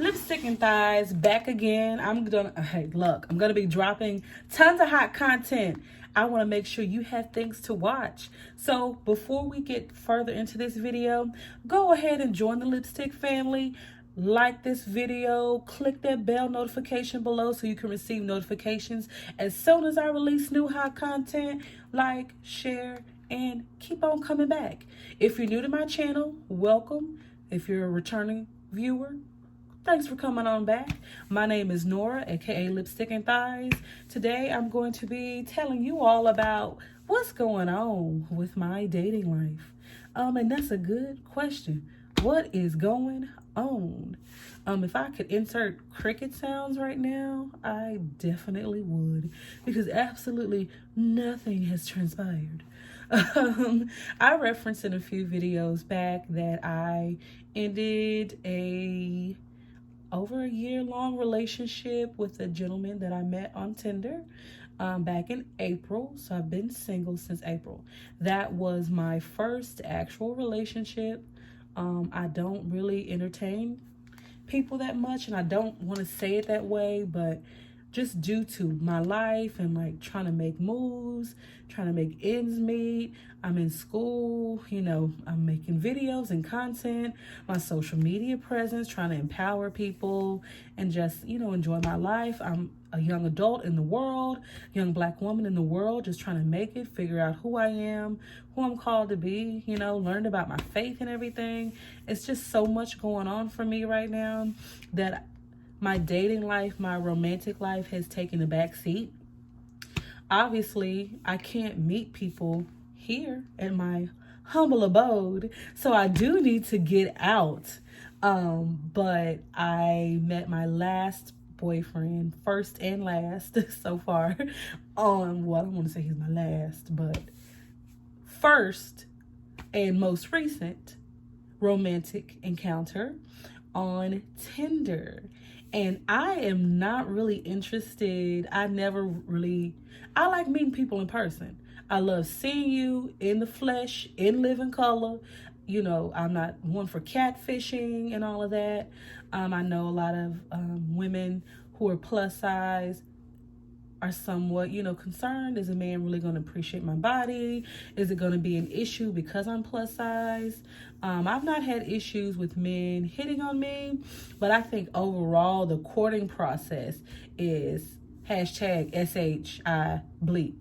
Lipstick and Thighs back again. I'm gonna be dropping tons of hot content. I want to make sure you have things to watch. So before we get further into this video, go ahead and join the Lipstick family. Like this video, click that bell notification below so you can receive notifications as soon as I release new hot content. Like, share, and keep on coming back. If you're new to my channel, welcome. If you're a returning viewer, thanks for coming on back. My name is Nora, aka Lipstick and Thighs. Today I'm going to be telling you all about what's going on with my dating life. And that's a good question. What is going on? If I could insert cricket sounds right now, I definitely would, because absolutely nothing has transpired. I referenced in a few videos back that I ended over a year-long relationship with a gentleman that I met on Tinder back in April. So I've been single since April. That was my first actual relationship. I don't really entertain people that much, and I don't want to say it that way, but just due to my life and like trying to make moves, trying to make ends meet. I'm in school, I'm making videos and content, my social media presence, trying to empower people and just, enjoy my life. I'm a young adult in the world, young Black woman in the world, just trying to make it, figure out who I am, who I'm called to be, learned about my faith and everything. It's just so much going on for me right now that my dating life, my romantic life has taken a back seat. Obviously, I can't meet people here in my humble abode, so I do need to get out. But I met my last boyfriend, first and last so far, on, I don't want to say he's my last, but first and most recent romantic encounter on Tinder. And I am not really interested. I like meeting people in person. I love seeing you in the flesh, in living color. I'm not one for catfishing and all of that. I know a lot of women who are plus size are somewhat, concerned. Is a man really going to appreciate my body? Is it going to be an issue because I'm plus size? I've not had issues with men hitting on me, but I think overall the courting process is #SHI bleep.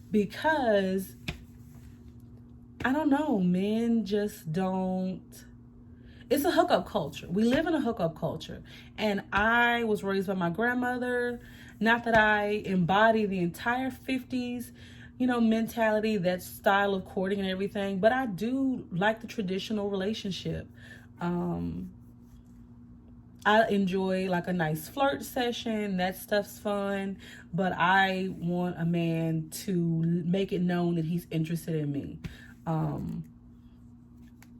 Because, I don't know, men just don't. It's a hookup culture. We live in a hookup culture. And I was raised by my grandmother. Not that I embody the entire 50s, mentality, that style of courting and everything, but I do like the traditional relationship. I enjoy like a nice flirt session. That stuff's fun, but I want a man to make it known that he's interested in me. On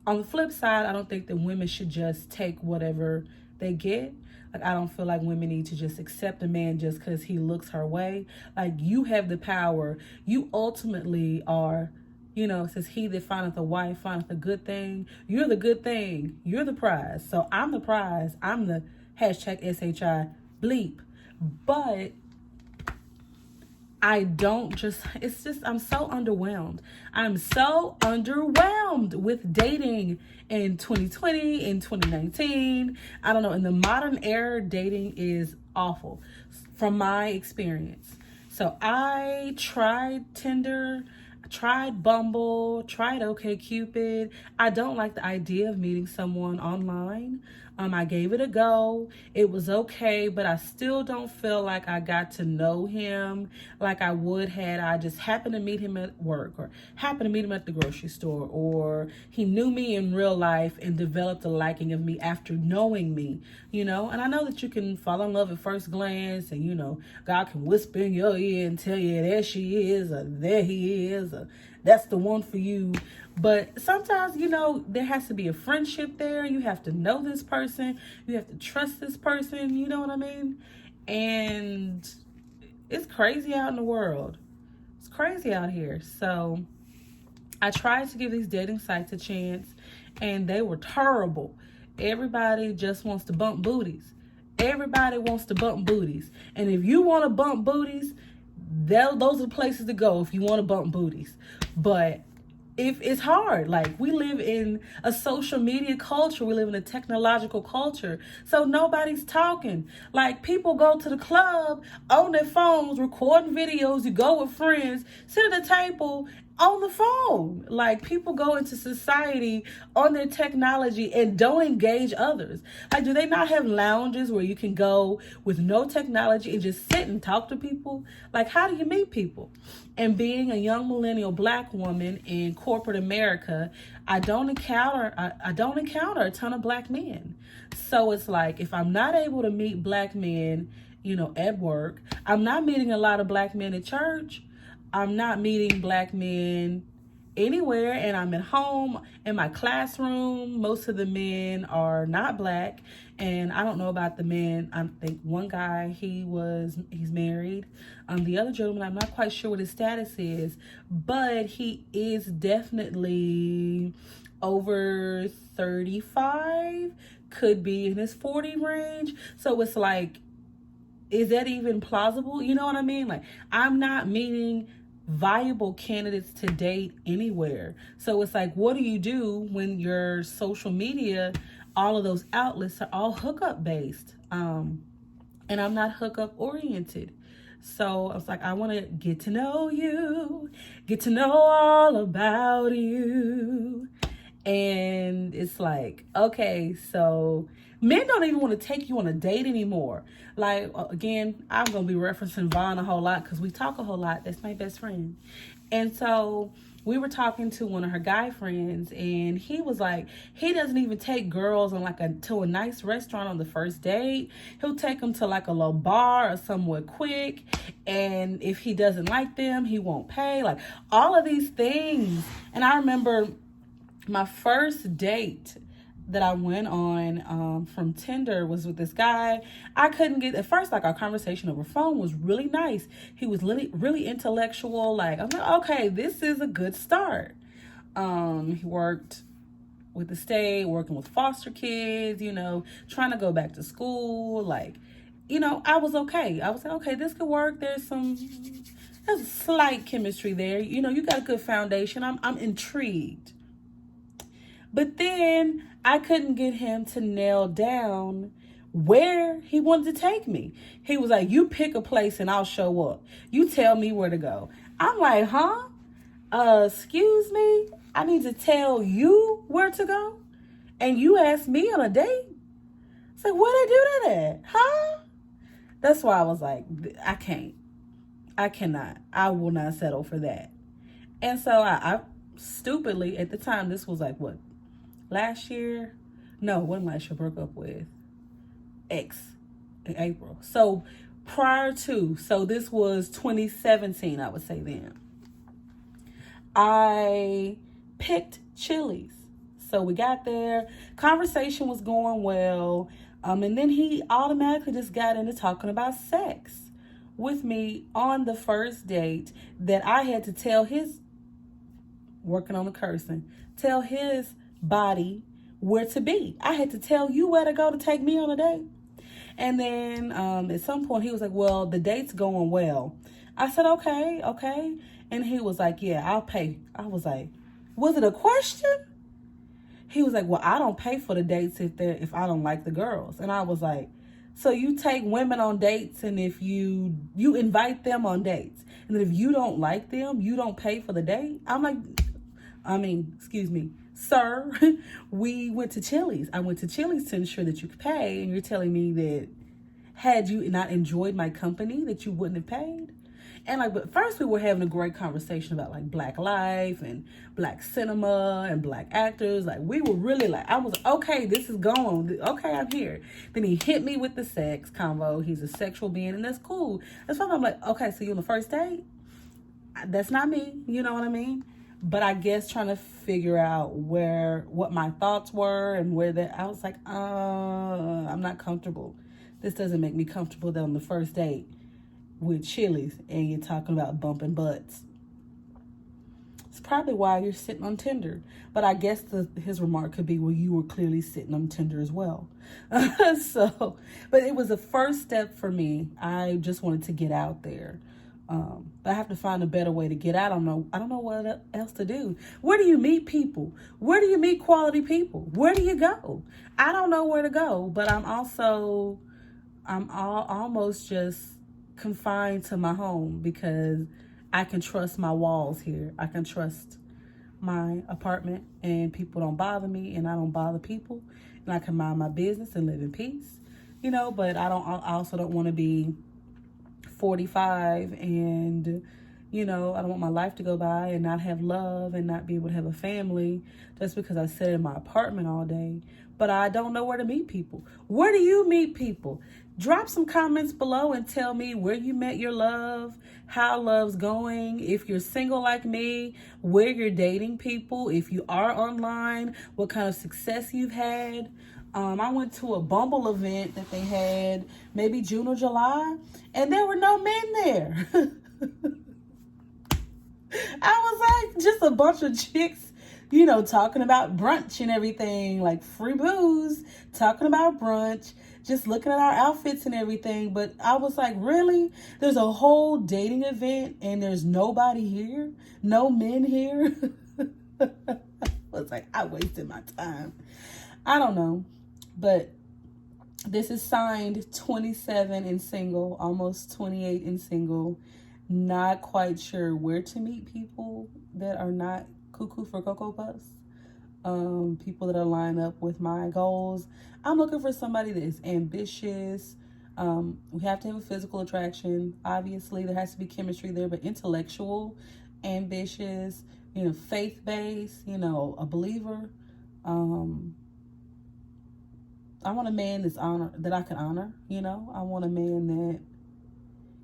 the flip side, I don't think that women should just take whatever they get. Like, I don't feel like women need to just accept a man just because he looks her way. Like, you have the power. You ultimately are, it says, he that findeth a wife findeth a good thing. You're the good thing. You're the prize. So I'm the prize. I'm the #SHI bleep. But I'm so underwhelmed. I'm so underwhelmed with dating in 2020, in 2019. I don't know. In the modern era, dating is awful from my experience. So I tried Tinder, tried Bumble, tried OkCupid. I don't like the idea of meeting someone online. I gave it a go. It was okay, but I still don't feel like I got to know him like I would had I just happened to meet him at work, or happened to meet him at the grocery store, or he knew me in real life and developed a liking of me after knowing me, And I know that you can fall in love at first glance, and, God can whisper in your ear and tell you there she is, or there he is, or that's the one for you. But sometimes, there has to be a friendship there. You have to know this person. You have to trust this person. You know what I mean? And it's crazy out in the world. It's crazy out here. So I tried to give these dating sites a chance, and they were terrible. everybody just wants to bump booties. Everybody wants to bump booties. And if you want to bump booties, those are places to go if you want to bump booties. But if it's hard, like, we live in a social media culture, we live in a technological culture, so nobody's talking. Like, people go to the club on their phones recording videos. You go with friends, sit at the table on the phone. Like, people go into society on their technology and don't engage others. Like, do they not have lounges where you can go with no technology and just sit and talk to people? Like, how do you meet people? And being a young millennial black woman in corporate America, I don't encounter a ton of black men. So it's like, if I'm not able to meet black men, at work, I'm not meeting a lot of black men at church. I'm not meeting black men anywhere, and I'm at home in my classroom. Most of the men are not black, and I don't know about the men. I think one guy, he's married. The other gentleman, I'm not quite sure what his status is, but he is definitely over 35, could be in his 40 range. So it's like, is that even plausible? You know what I mean? Like, I'm not meeting viable candidates to date anywhere. So it's like, what do you do when your social media, all of those outlets are all hookup based? And I'm not hookup oriented. So I was like, I want to get to know you, get to know all about you. And it's like, okay, so men don't even want to take you on a date anymore. Like, again, I'm going to be referencing Vaughn a whole lot because we talk a whole lot. That's my best friend. And so we were talking to one of her guy friends, and he was like, he doesn't even take girls on to a nice restaurant on the first date. He'll take them to like a little bar or somewhere quick. And if he doesn't like them, he won't pay. Like, all of these things. And I remember my first date that I went on from Tinder was with this guy. I couldn't get, at first, like, our conversation over phone was really nice. He was really, really intellectual. Like, I'm like, okay, this is a good start. He worked with the state, working with foster kids, trying to go back to school. Like, I was okay. I was like, okay, this could work. There's a slight chemistry there. You got a good foundation. I'm intrigued. But then I couldn't get him to nail down where he wanted to take me. He was like, you pick a place and I'll show up. You tell me where to go. I'm like, huh? Excuse me? I need to tell you where to go? And you asked me on a date? It's like, what did I do to that? Huh? That's why I was like, I can't. I cannot. I will not settle for that. And so I stupidly, at the time, this was like, what? Last year? No, it wasn't last year. Broke up with ex in April. So this was 2017, I would say then. I picked Chili's. So we got there. Conversation was going well. And then he automatically just got into talking about sex with me on the first date, that I had to tell his, working on the cursing, tell his body where to be. I had to tell you where to go to take me on a date. And then at some point he was like, well, the date's going well. I said, okay. And he was like, yeah, I'll pay. I was like, was it a question? He was like, well, I don't pay for the dates if I don't like the girls. And I was like, so you take women on dates, and if you invite them on dates, and if you don't like them, you don't pay for the date? I'm like, excuse me, sir, we went to Chili's. I went to Chili's to ensure that you could pay, and you're telling me that had you not enjoyed my company, that you wouldn't have paid? And but first we were having a great conversation about like Black life and Black cinema and Black actors. Like, we were really like, I was like, okay, this is going. Okay, I'm here. Then he hit me with the sex convo. He's a sexual being, and that's cool. That's why I'm like, okay, so you on the first date? That's not me. You know what I mean? But I guess trying to figure out what my thoughts were and I was like, I'm not comfortable. This doesn't make me comfortable that on the first date with Chili's and you're talking about bumping butts. It's probably why you're sitting on Tinder. But I guess his remark could be, well, you were clearly sitting on Tinder as well. So, but it was a first step for me. I just wanted to get out there. But I have to find a better way to get out. I don't know what else to do. Where do you meet people? Where do you meet quality people? Where do you go? I don't know where to go, but I'm almost just confined to my home because I can trust my walls here. I can trust my apartment and people don't bother me and I don't bother people and I can mind my business and live in peace, but I also don't want to be 45 and, I don't want my life to go by and not have love and not be able to have a family just because I sit in my apartment all day. But I don't know where to meet people. Where do you meet people? Drop some comments below and tell me where you met your love, how love's going. If you're single like me, where you're dating people. If you are online, what kind of success you've had. I went to a Bumble event that they had maybe June or July, and there were no men there. I was like, just a bunch of chicks, talking about brunch and everything, like free booze, talking about brunch, just looking at our outfits and everything. But I was like, really? There's a whole dating event and there's nobody here? No men here? I was like, I wasted my time. I don't know. But this is signed 27 and single, almost 28 and single. Not quite sure where to meet people that are not cuckoo for Cocoa Puffs. People that are lined up with my goals. I'm looking for somebody that is ambitious. We have to have a physical attraction. Obviously, there has to be chemistry there, but intellectual, ambitious, faith-based, a believer. I want a man that I can honor, I want a man that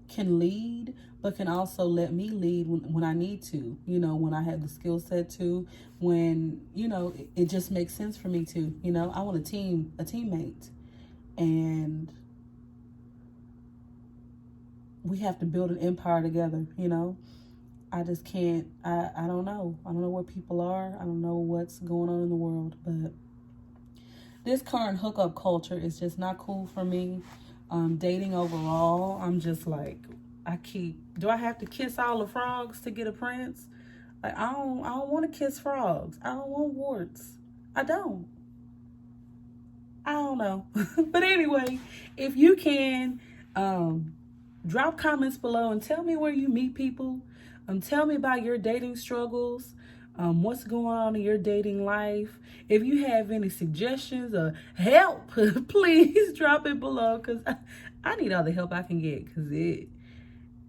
can lead, but can also let me lead when I need to, when I have the skill set to, when, it just makes sense for me to, I want a teammate. And we have to build an empire together, I just can't, I don't know. I don't know where people are. I don't know what's going on in the world, but this current hookup culture is just not cool for me. Dating overall, I'm just like, do I have to kiss all the frogs to get a prince? Like, I don't want to kiss frogs. I don't want warts. I don't know. But anyway, if you can, drop comments below and tell me where you meet people. Tell me about your dating struggles. What's going on in your dating life. If you have any suggestions or help, please drop it below because I need all the help I can get. Because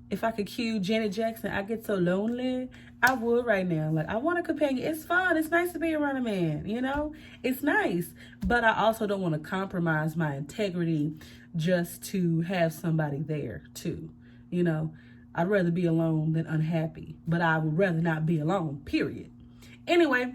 if I could cue Janet Jackson, I get so lonely, I would right now. Like, I want a companion. It's fun. It's nice to be around a man, It's nice. But I also don't want to compromise my integrity just to have somebody there too, I'd rather be alone than unhappy, but I would rather not be alone, period. Anyway,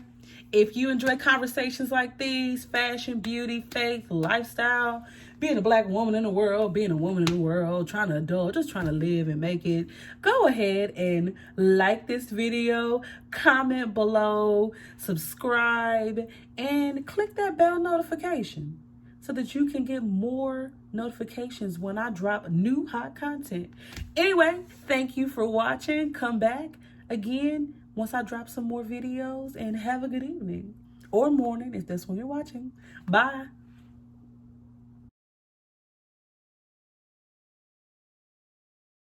if you enjoy conversations like these, fashion, beauty, faith, lifestyle, being a black woman in the world, being a woman in the world, trying to adult, just trying to live and make it, go ahead and like this video, comment below, subscribe, and click that bell notification so that you can get more notifications when I drop new hot content. Anyway, thank you for watching. Come back again once I drop some more videos, and have a good evening or morning if that's when you're watching. Bye.